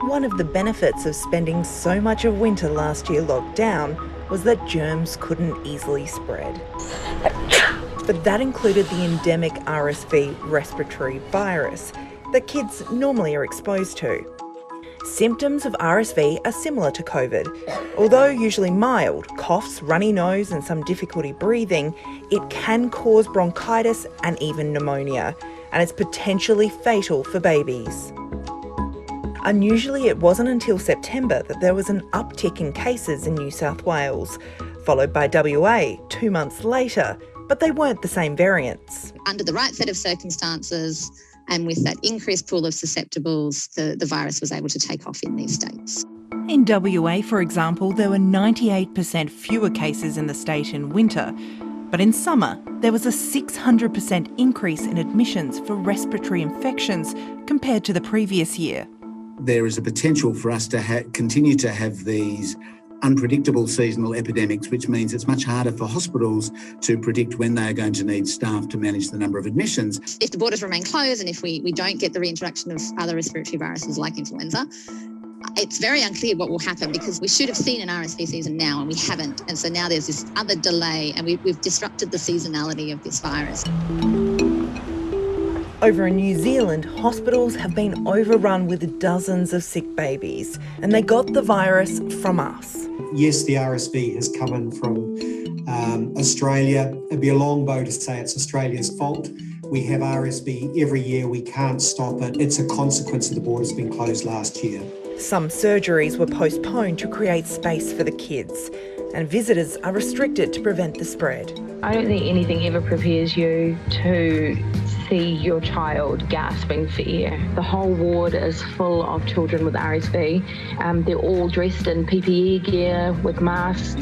One of the benefits of spending so much of winter last year locked down was that germs couldn't easily spread. But that included the endemic RSV respiratory virus that kids normally are exposed to. Symptoms of RSV are similar to COVID. Although usually mild, coughs, runny nose and some difficulty breathing, it can cause bronchitis and even pneumonia, and it's potentially fatal for babies. Unusually, it wasn't until September that there was an uptick in cases in New South Wales, followed by WA 2 months later, but they weren't the same variants. Under the right set of circumstances and with that increased pool of susceptibles, the virus was able to take off in these states. In WA, for example, there were 98% fewer cases in the state in winter, but in summer there was a 600% increase in admissions for respiratory infections compared to the previous year. There is a potential for us to continue to have these unpredictable seasonal epidemics, which means it's much harder for hospitals to predict when they are going to need staff to manage the number of admissions. If the borders remain closed and if we don't get the reintroduction of other respiratory viruses like influenza, it's very unclear what will happen, because we should have seen an RSV season now and we haven't. And so now there's this other delay and we've disrupted the seasonality of this virus. Over in New Zealand, hospitals have been overrun with dozens of sick babies, and they got the virus from us. Yes, the RSV has come in from Australia. It'd be a long bow to say it's Australia's fault. We have RSV every year. We can't stop it. It's a consequence of the borders being closed last year. Some surgeries were postponed to create space for the kids, and visitors are restricted to prevent the spread. I don't think anything ever prepares you to see your child gasping for air. The whole ward is full of children with RSV. They're all dressed in PPE gear with masks.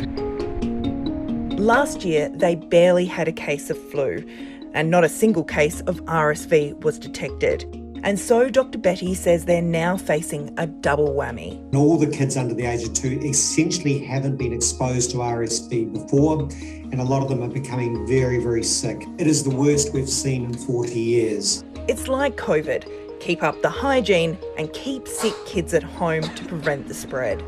Last year, they barely had a case of flu, and not a single case of RSV was detected. And so Dr. Betty says they're now facing a double whammy. All the kids under the age of 2 essentially haven't been exposed to RSV before, and a lot of them are becoming very, very sick. It is the worst we've seen in 40 years. It's like COVID. Keep up the hygiene and keep sick kids at home to prevent the spread.